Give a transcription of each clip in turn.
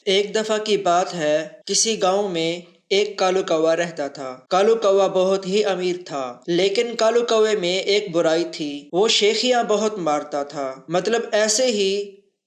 ایک دفعہ کی بات ہے، کسی گاؤں میں ایک کالو کوا رہتا تھا۔ کالو کوا بہت ہی امیر تھا، لیکن کالو کوے میں ایک برائی تھی، وہ شیخیاں بہت مارتا تھا۔ مطلب ایسے ہی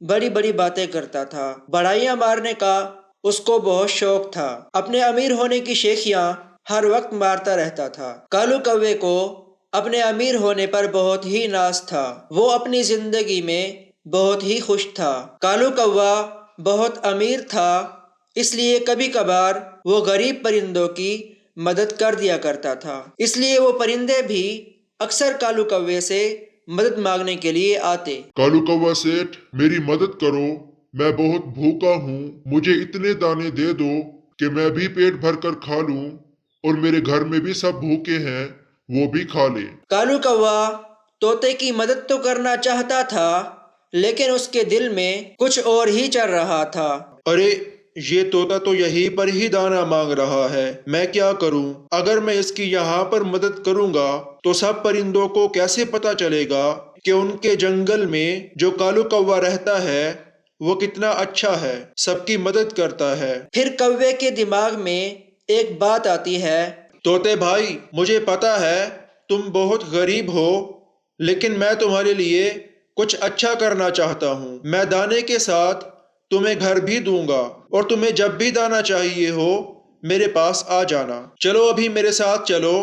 بڑی بڑی باتیں کرتا تھا، بڑائیاں مارنے کا اس کو بہت شوق تھا۔ اپنے امیر ہونے کی شیخیاں ہر وقت مارتا رہتا تھا۔ کالو کوے کو اپنے امیر ہونے پر بہت ہی ناز تھا، وہ اپنی زندگی میں بہت ہی خوش تھا۔ کالو کوا بہت امیر تھا، اس لیے کبھی کبھار وہ غریب پرندوں کی مدد کر دیا کرتا تھا، اس لیے وہ پرندے بھی اکثر کالو کوے سے مدد مانگنے کے لیے آتے۔ کالو کوا سیٹھ، میری مدد کرو، میں بہت بھوکا ہوں، مجھے اتنے دانے دے دو کہ میں بھی پیٹ بھر کر کھا لوں اور میرے گھر میں بھی سب بھوکے ہیں وہ بھی کھا لے۔ کالو کوا طوطے کی مدد تو کرنا چاہتا تھا، لیکن اس کے دل میں کچھ اور ہی چل رہا تھا۔ ارے یہ طوطا تو یہیں پر ہی دانا مانگ رہا ہے، میں کیا کروں؟ اگر میں اس کی یہاں پر مدد کروں گا تو سب پرندوں کو کیسے پتا چلے گا کہ ان کے جنگل میں جو کالو کوا رہتا ہے وہ کتنا اچھا ہے، سب کی مدد کرتا ہے۔ پھر کوے کے دماغ میں ایک بات آتی ہے، طوطے بھائی، مجھے پتا ہے تم بہت غریب ہو، لیکن میں تمہارے لیے کچھ اچھا کرنا چاہتا ہوں۔ میں دانے کے ساتھ تمہیں گھر بھی دوں گا، اور تمہیں جب بھی دانا چاہیے ہو میرے پاس آ جانا۔ چلو ابھی میرے ساتھ چلو،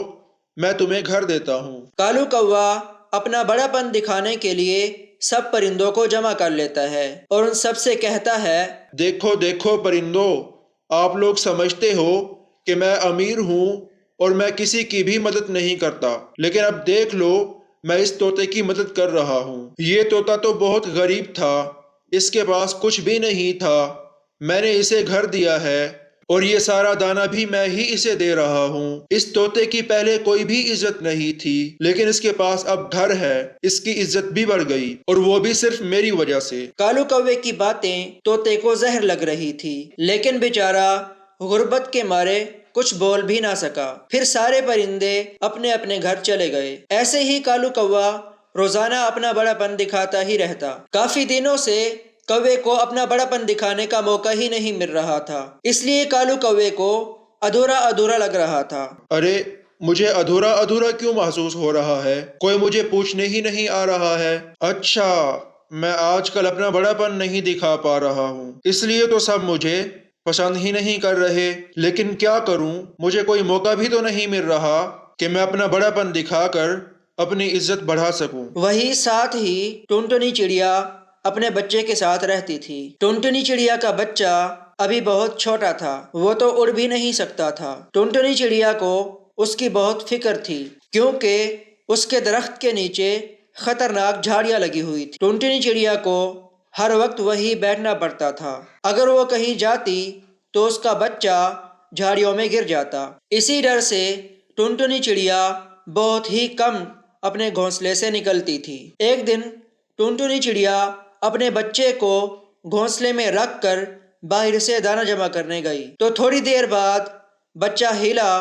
میں تمہیں گھر دیتا ہوں۔ کالو کوا اپنا بڑا پن دکھانے کے لیے سب پرندوں کو جمع کر لیتا ہے اور ان سب سے کہتا ہے، دیکھو دیکھو پرندو، آپ لوگ سمجھتے ہو کہ میں امیر ہوں اور میں کسی کی بھی مدد نہیں کرتا، لیکن اب دیکھ لو میں اس طوطے کی مدد کر رہا ہوں۔ یہ طوطا تو بہت غریب تھا، اس کے پاس کچھ بھی نہیں تھا، میں نے اسے گھر دیا ہے اور یہ سارا دانہ بھی میں ہی اسے دے رہا ہوں۔ اس طوطے کی پہلے کوئی بھی عزت نہیں تھی، لیکن اس کے پاس اب گھر ہے، اس کی عزت بھی بڑھ گئی، اور وہ بھی صرف میری وجہ سے۔ کالو کوے کی باتیں طوطے کو زہر لگ رہی تھی، لیکن بیچارہ غربت کے مارے کچھ بول بھی نہ سکا۔ پھر سارے پرندے اپنے اپنے گھر چلے گئے۔ ایسے ہی کالو کوا روزانہ اپنا بڑا پن دکھاتا ہی رہتا۔ کافی دنوں سے کوے کو اپنا بڑا پن دکھانے کا موقع ہی نہیں مل رہا تھا، اس لیے کالو کوے کو ادھورا ادھورا لگ رہا تھا۔ ارے مجھے ادھورا ادھورا کیوں محسوس ہو رہا ہے؟ کوئی مجھے پوچھنے ہی نہیں آ رہا ہے۔ اچھا، میں آج کل اپنا بڑا پن نہیں دکھا پا رہا ہوں، اس لیے تو سب مجھے پسند ہی نہیں کر رہے۔ لیکن کیا کروں، مجھے کوئی موقع بھی تو نہیں مل رہا کہ میں اپنا بڑا پن دکھا کر اپنی عزت بڑھا سکوں۔ وہی ساتھ ہی ٹنٹنی چڑیا اپنے بچے کے ساتھ رہتی تھی۔ ٹنٹنی چڑیا کا بچہ ابھی بہت چھوٹا تھا، وہ تو اڑ بھی نہیں سکتا تھا۔ ٹنٹنی چڑیا کو اس کی بہت فکر تھی، کیونکہ اس کے درخت کے نیچے خطرناک جھاڑیاں لگی ہوئی تھی۔ ٹنٹنی چڑیا کو ہر وقت وہی بیٹھنا پڑتا تھا، اگر وہ کہیں جاتی تو اس کا بچہ جھاڑیوں میں گر جاتا۔ اسی ڈر سے ٹنٹنی چڑیا بہت ہی کم اپنے گھونسلے سے نکلتی تھی۔ ایک دن ٹنٹنی چڑیا اپنے بچے کو گھونسلے میں رکھ کر باہر سے دانہ جمع کرنے گئی، تو تھوڑی دیر بعد بچہ ہلا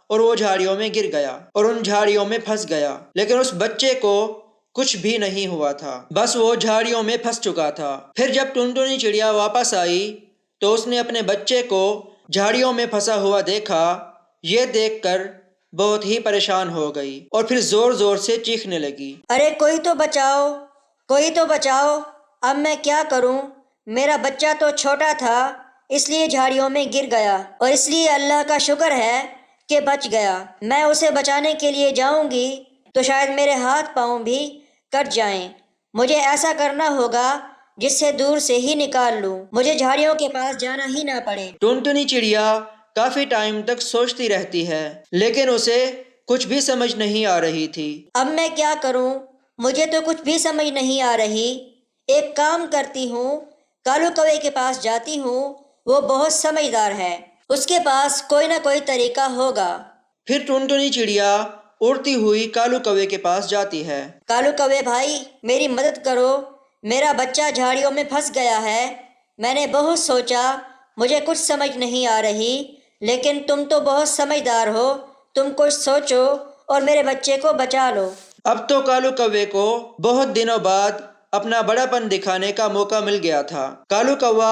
اور وہ جھاڑیوں میں گر گیا اور ان جھاڑیوں میں پھنس گیا، لیکن اس بچے کو کچھ بھی نہیں ہوا تھا، بس وہ جھاڑیوں میں پھنس چکا تھا۔ پھر جب ٹنٹنی چڑیا واپس آئی تو اس نے اپنے بچے کو جھاڑیوں میں پھنسا ہوا دیکھا۔ یہ دیکھ کر بہت ہی پریشان ہو گئی اور پھر زور زور سے چیخنے لگی، ارے کوئی تو بچاؤ، کوئی تو بچاؤ، اب میں کیا کروں؟ میرا بچہ تو چھوٹا تھا، اس لیے جھاڑیوں میں گر گیا، اور اس لیے اللہ کا شکر ہے کہ بچ گیا۔ میں اسے بچانے کے لیے جاؤں گی تو شاید میرے ہاتھ پاؤں بھی کٹ جائیں۔ مجھے ایسا کرنا ہوگا جس سے دور سے ہی نکال لوں، مجھے جھاڑیوں کے پاس جانا ہی نہ پڑے۔ ٹنٹنی چڑیا کافی ٹائم تک سوچتی رہتی ہے، لیکن اسے کچھ بھی سمجھ نہیں آ رہی تھی۔ اب میں کیا کروں؟ مجھے تو کچھ بھی سمجھ نہیں آ رہی۔ ایک کام کرتی ہوں، کالو کوے کے پاس جاتی ہوں، وہ بہت سمجھدار ہے، اس کے پاس کوئی نہ کوئی طریقہ ہوگا۔ پھر ٹنٹنی چڑیا اڑتی ہوئی کالو کوے کے پاس جاتی ہے۔ کالو کوے بھائی، میری مدد کرو، میرا بچہ جھاڑیوں میں پھنس گیا ہے۔ میں نے بہت سوچا، مجھے کچھ سمجھ نہیں آ رہی، لیکن تم تو بہت سمجھدار ہو، تم کچھ سوچو اور میرے بچے کو بچا لو۔ اب تو کالو کوے کو بہت دنوں بعد اپنا بڑا پن دکھانے کا موقع مل گیا تھا۔ کالو کوا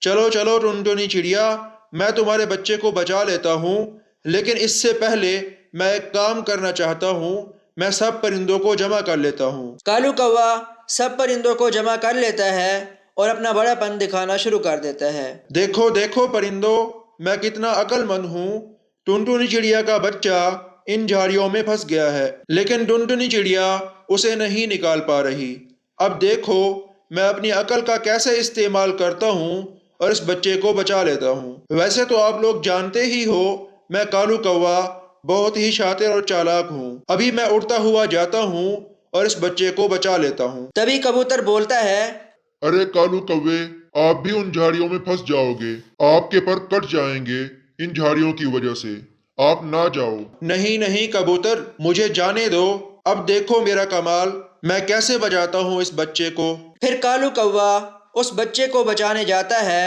چلو چلو ٹنٹنی چڑیا، میں تمہارے بچے کو بچا لیتا ہوں، لیکن اس سے پہلے میں ایک کام کرنا چاہتا ہوں، میں سب پرندوں کو جمع کر لیتا ہوں۔ کالو کوا سب پرندوں کو جمع کر لیتا ہے اور اپنا بڑا پن دکھانا شروع کر دیتا ہے۔ دیکھو دیکھو پرندوں، میں کتنا عقل مند ہوں، ٹنٹنی چڑیا کا بچہ ان جھاڑیوں میں پھنس گیا ہے، لیکن ٹنٹنی چڑیا اسے نہیں نکال پا رہی۔ اب دیکھو میں اپنی عقل کا کیسے استعمال کرتا ہوں اور اس بچے کو بچا لیتا ہوں۔ ویسے تو آپ لوگ جانتے ہی ہو میں کالو کوا بہت ہی شاطر اور چالاک ہوں، ابھی میں اڑتا ہوا جاتا ہوں اور اس بچے کو بچا لیتا ہوں۔ تبھی کبوتر بولتا ہے، ارے کالو کوے، آپ بھی ان جھاڑیوں میں پھنس جاؤ گے، آپ کے پر کٹ جائیں گے ان جھاڑیوں کی وجہ سے، آپ نہ جاؤ۔ نہیں نہیں کبوتر، مجھے جانے دو، اب دیکھو میرا کمال، میں کیسے بچاتا ہوں اس بچے کو۔ پھر کالو کوا اس بچے کو بچانے جاتا ہے۔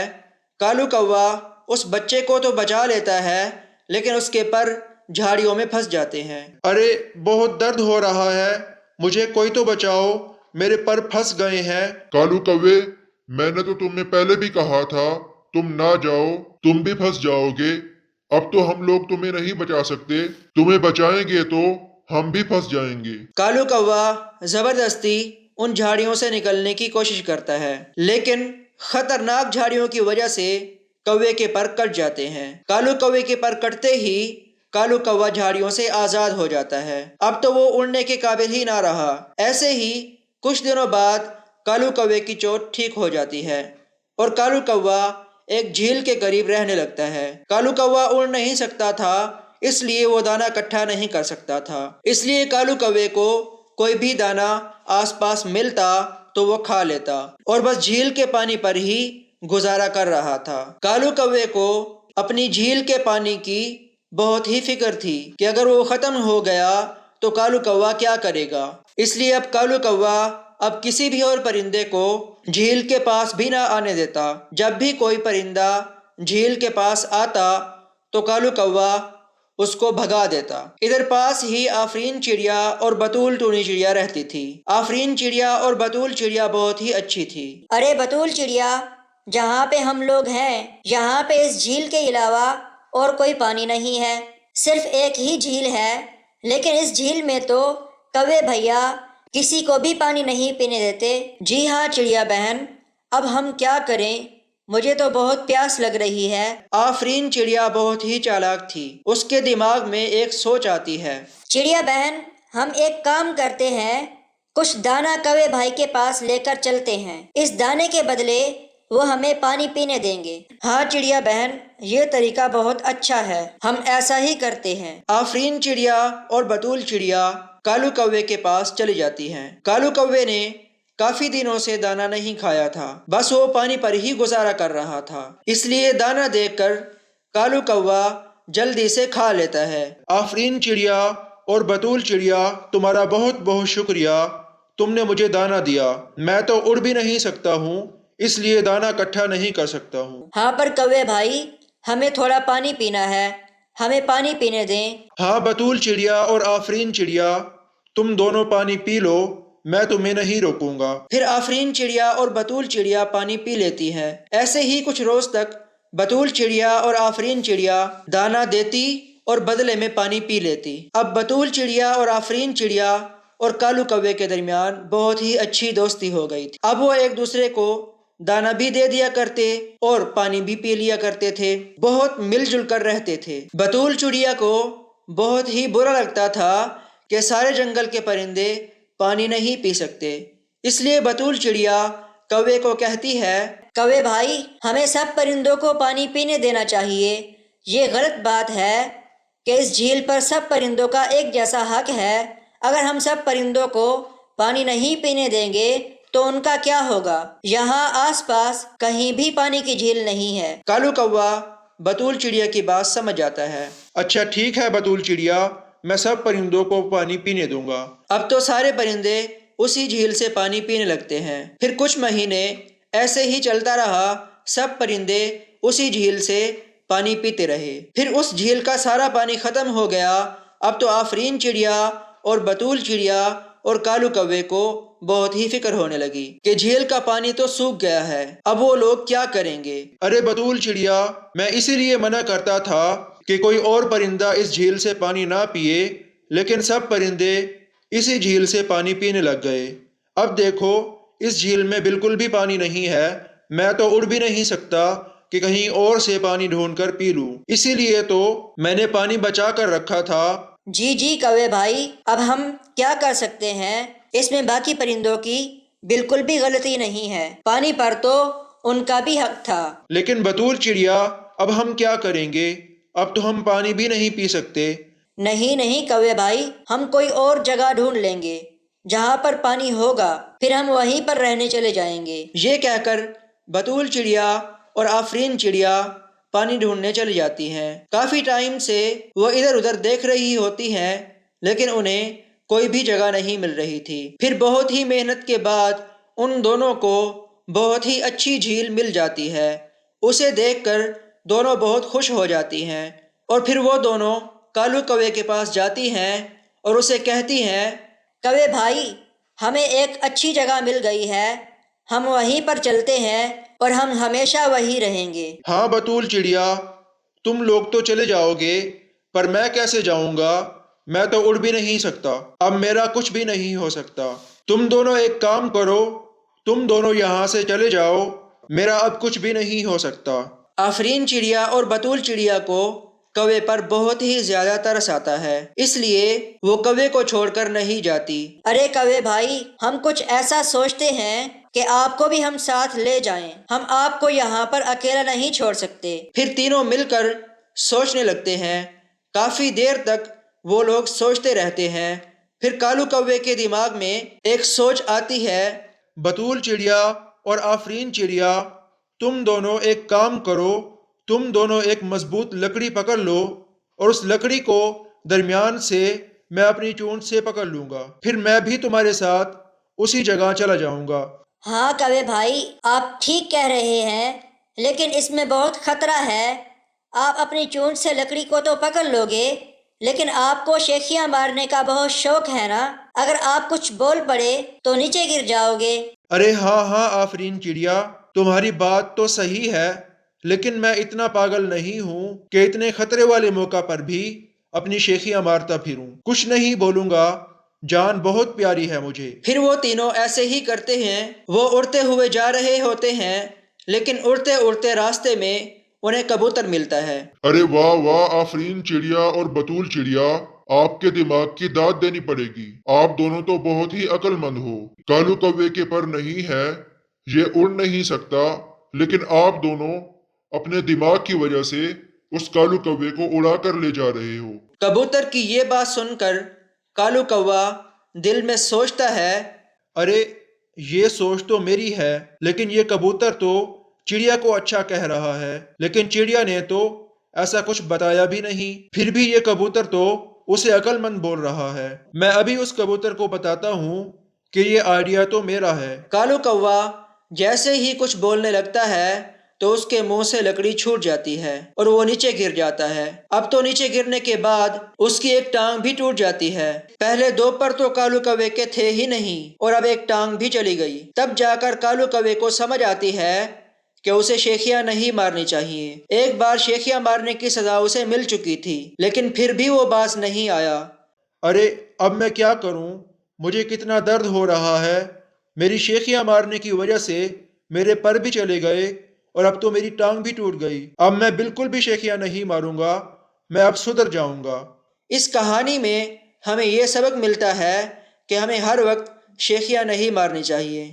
کالو کوا اس بچے کو تو بچا لیتا ہے لیکن اس کے پر جھاڑیوں میں پھنس جاتے ہیں۔ ارے بہت درد ہو رہا ہے، مجھے کوئی تو بچاؤ، میرے پر پھنس گئے ہیں۔ کالو کوے، میں نے تو تمہیں پہلے بھی کہا تھا تم نہ جاؤ، تم بھی پھنس جاؤ گے، اب تو ہم لوگ تمہیں نہیں بچا سکتے، تمہیں بچائیں گے تو ہم بھی پھنس جائیں گے۔ کالو کوا زبردستی ان جھاڑیوں سے نکلنے کی کوشش کرتا ہے لیکن خطرناک جھاڑیوں کی وجہ سے کوے کے پر کٹ جاتے ہیں۔ کالو کوے کے پر کٹتے ہی کالو کوا جھاڑیوں سے آزاد ہو جاتا ہے، اب تو وہ اڑنے کے قابل ہی نہ رہا۔ ایسے ہی کچھ دنوں بعد کالو کوے کی چوٹ ٹھیک ہو جاتی ہے اور کالو کوا ایک جھیل کے قریب رہنے لگتا ہے۔ کالو کوا اڑ نہیں سکتا تھا اس لیے وہ دانہ اکٹھا نہیں کر سکتا تھا، اس لیے کالو کوے کو کوئی بھی دانہ آس پاس ملتا تو وہ کھا لیتا اور بس جھیل کے پانی پر ہی گزارا کر رہا تھا۔ کالو کوے کو اپنی جھیل کے پانی کی بہت ہی فکر تھی کہ اگر وہ ختم ہو گیا تو کالو کوا کیا کرے گا، اس لیے اب کالو کوا اب کسی بھی اور پرندے کو جھیل کے پاس بھی نہ آنے دیتا۔ جب بھی کوئی پرندہ جھیل کے پاس آتا تو کالو کوا اس کو بھگا دیتا۔ ادھر پاس ہی آفرین چڑیا اور بطول ٹونی چڑیا رہتی تھی۔ آفرین چڑیا اور بطول چڑیا بہت ہی اچھی تھی۔ ارے بطول چڑیا، جہاں پہ ہم لوگ ہیں یہاں پہ اس جھیل کے علاوہ اور کوئی پانی نہیں ہے، صرف ایک ہی جھیل ہے، لیکن اس جھیل میں تو کوے بھیا کسی کو بھی پانی نہیں پینے دیتے۔ جی ہاں چڑیا بہن، اب ہم کیا کریں، مجھے تو بہت پیاس لگ رہی ہے۔ آفرین چڑیا بہت ہی چالاک تھی، اس کے دماغ میں ایک سوچ آتی ہے۔ چڑیا بہن، ہم ایک کام کرتے ہیں، کچھ دانہ کوے بھائی کے پاس لے کر چلتے ہیں، اس دانے کے بدلے وہ ہمیں پانی پینے دیں گے۔ ہاں چڑیا بہن، یہ طریقہ بہت اچھا ہے، ہم ایسا ہی کرتے ہیں۔ آفرین چڑیا اور بطول چڑیا کالو کوے کے پاس چلی جاتی ہیں۔ کالو کوے نے کافی دنوں سے دانہ نہیں کھایا تھا، بس وہ پانی پر ہی گزارا کر رہا تھا، اس لیے دانہ دیکھ کر کالو کوا جلدی سے کھا لیتا ہے۔ آفرین چڑیا اور بطول چڑیا، تمہارا بہت بہت شکریہ، تم نے مجھے دانہ دیا، میں تو اڑ بھی نہیں سکتا ہوں اس لیے دانہ اکٹھا نہیں کر سکتا ہوں۔ ہاں پر کوے بھائی، ہمیں تھوڑا پانی پینا ہے، ہمیں پانی پینے دیں۔ ہاں بطول چڑیا اور آفرین چڑیا، تم دونوں پانی پی لو، میں تمہیں نہیں روکوں گا۔ پھر آفرین چڑیا اور بطول چڑیا پانی پی لیتی ہے۔ ایسے ہی کچھ روز تک بطول چڑیا اور آفرین چڑیا دانہ دیتی اور بدلے میں پانی پی لیتی۔ اب بطول چڑیا اور آفرین چڑیا اور کالو کوے کے درمیان بہت ہی اچھی دوستی ہو گئی تھی۔ اب وہ ایک دوسرے کو دانہ بھی دے دیا کرتے اور پانی بھی پی لیا کرتے تھے، بہت مل جل کر رہتے تھے۔ بطول چڑیا کو بہت ہی برا لگتا تھا کہ سارے جنگل کے پرندے پانی نہیں پی سکتے، اس لیے بطول چڑیا کوے کو کہتی ہے، کوے بھائی، ہمیں سب پرندوں کو پانی پینے دینا چاہیے، یہ غلط بات ہے کہ اس جھیل پر سب پرندوں کا ایک جیسا حق ہے، اگر ہم سب پرندوں کو پانی نہیں پینے دیں گے تو ان کا کیا ہوگا؟ یہاں آس پاس کہیں بھی پانی کی جھیل نہیں ہے۔ کالو کوا بطول چڑیا کی بات سمجھ جاتا ہے۔ اچھا ٹھیک ہے بطول چڑیا، میں سب پرندوں کو پانی پینے دوں گا۔ اب تو سارے پرندے اسی جھیل سے پانی پینے لگتے ہیں۔ پھر کچھ مہینے ایسے ہی چلتا رہا، سب پرندے اسی جھیل سے پانی پیتے رہے۔ پھر اس جھیل کا سارا پانی ختم ہو گیا۔ اب تو آفرین چڑیا اور بطول چڑیا اور کالو کوے کو بہت ہی فکر ہونے لگی کہ جھیل کا پانی تو سوکھ گیا ہے، اب وہ لوگ کیا کریں گے؟ ارے بطول چڑیا، میں اسی لیے منع کرتا تھا کہ کوئی اور پرندہ اس جھیل سے پانی نہ پیے، لیکن سب پرندے اسی جھیل سے پانی پینے لگ گئے۔ اب دیکھو اس جھیل میں بالکل بھی پانی نہیں ہے، میں تو اڑ بھی نہیں سکتا کہ کہیں اور سے پانی ڈھونڈ کر پی لوں، اسی لیے تو میں نے پانی بچا کر رکھا تھا۔ جی جی کوے بھائی، اب ہم کیا کر سکتے ہیں؟ اس میں باقی پرندوں کی بالکل بھی غلطی نہیں ہے، پانی پر تو ان کا بھی حق تھا۔ لیکن بطول چڑیا، اب ہم کیا کریں گے؟ اب تو ہم پانی بھی نہیں پی سکتے۔ نہیں نہیں کوے بھائی، ہم کوئی اور جگہ ڈھونڈ لیں گے جہاں پر پانی ہوگا، پھر ہم وہیں پر رہنے چلے جائیں گے۔ یہ کہہ کر بطول چڑیا اور آفرین چڑیا پانی ڈھونڈنے چلی جاتی ہیں۔ کافی ٹائم سے وہ ادھر ادھر دیکھ رہی ہوتی ہیں، لیکن انہیں کوئی بھی جگہ نہیں مل رہی تھی۔ پھر بہت ہی محنت کے بعد ان دونوں کو بہت ہی اچھی جھیل مل جاتی ہے۔ اسے دیکھ کر دونوں بہت خوش ہو جاتی ہیں، اور پھر وہ دونوں کالو کوے کے پاس جاتی ہیں اور اسے کہتی ہیں، کوے بھائی، ہمیں ایک اچھی جگہ مل گئی ہے، ہم وہیں پر چلتے ہیں اور ہم ہمیشہ وہیں رہیں گے۔ ہاں بطول چڑیا، تم لوگ تو چلے جاؤ گے، پر میں کیسے جاؤں گا؟ میں تو اڑ بھی نہیں سکتا، اب میرا کچھ بھی نہیں ہو سکتا۔ تم دونوں ایک کام کرو، تم دونوں یہاں سے چلے جاؤ، میرا اب کچھ بھی نہیں ہو سکتا۔ آفرین چڑیا اور بطول چڑیا کو کوے پر بہت ہی زیادہ ترس آتا ہے، اس لیے وہ کوے کو چھوڑ کر نہیں جاتی۔ ارے کوے بھائی، ہم کچھ ایسا سوچتے ہیں کہ آپ کو بھی ہم ساتھ لے جائیں، ہم آپ کو یہاں پر اکیلا نہیں چھوڑ سکتے۔ پھر تینوں مل کر سوچنے لگتے ہیں۔ کافی دیر تک وہ لوگ سوچتے رہتے ہیں، پھر کالو کوے کے دماغ میں ایک سوچ آتی ہے۔ بطول چڑیا اور آفرین چڑیا، تم دونوں ایک کام کرو، تم دونوں ایک مضبوط لکڑی پکڑ لو، اور اس لکڑی کو درمیان سے میں اپنی چونچ سے پکڑ لوں گا، پھر میں بھی تمہارے ساتھ اسی جگہ چلا جاؤں گا۔ ہاں کوے بھائی، آپ ٹھیک کہہ رہے ہیں، لیکن اس میں بہت خطرہ ہے۔ آپ اپنی چونچ سے لکڑی کو تو پکڑ لو گے، لیکن آپ کو شیخیاں مارنے کا بہت شوق ہے نا، اگر آپ کچھ بول پڑے تو نیچے گر جاؤ گے۔ ارے ہاں ہاں آفرین چڑیا، تمہاری بات تو صحیح ہے، لیکن میں اتنا پاگل نہیں ہوں کہ اتنے خطرے والے موقع پر بھی اپنی شیخیاں مارتا پھروں۔ کچھ نہیں بولوں گا، جان بہت پیاری ہے مجھے۔ پھر وہ تینوں ایسے ہی کرتے ہیں۔ وہ اڑتے ہوئے جا رہے ہوتے ہیں، لیکن اڑتے اڑتے راستے میں انہیں کبوتر ملتا ہے۔ ارے واہ واہ آفرین چڑیا اور بطول چڑیا، آپ کے دماغ کی داد دینی پڑے گی، آپ دونوں تو بہت ہی عقل مند ہو۔ کالو کوے کے پر نہیں ہے، یہ اڑ نہیں سکتا، لیکن آپ دونوں اپنے دماغ کی وجہ سے اس کالو کوے کو اڑا کر لے جا رہے ہو۔ کبوتر کی یہ بات سن کر کالو کوا دل میں سوچتا ہے، ارے یہ سوچ تو میری ہے، لیکن یہ کبوتر تو چڑیا کو اچھا کہہ رہا ہے، لیکن چڑیا نے تو ایسا کچھ بتایا بھی نہیں، پھر بھی یہ کبوتر تو اسے عقل مند بول رہا ہے۔ میں ابھی اس کبوتر کو بتاتا ہوں کہ یہ آئیڈیا تو میرا ہے۔ کالو کوا جیسے ہی کچھ بولنے لگتا ہے تو اس کے منہ سے لکڑی چھوٹ جاتی ہے اور وہ نیچے گر جاتا ہے۔ اب تو نیچے گرنے کے بعد اس کی ایک ٹانگ بھی ٹوٹ جاتی ہے۔ پہلے دو پر تو کالو کوے کے تھے ہی نہیں، اور اب ایک ٹانگ بھی چلی گئی۔ تب جا کر کالو کوے کو سمجھ آتی ہے کہ اسے شیخیاں نہیں مارنی چاہیے۔ ایک بار شیخیاں مارنے کی سزا اسے مل چکی تھی، لیکن پھر بھی وہ باز نہیں آیا۔ ارے اب میں کیا کروں؟ مجھے کتنا درد ہو رہا ہے، میری شیخیاں مارنے کی وجہ سے میرے پر بھی چلے گئے، اور اب تو میری ٹانگ بھی ٹوٹ گئی۔ اب میں بالکل بھی شیخیاں نہیں ماروں گا، میں اب سدھر جاؤں گا۔ اس کہانی میں ہمیں یہ سبق ملتا ہے کہ ہمیں ہر وقت شیخیاں نہیں مارنی چاہیے۔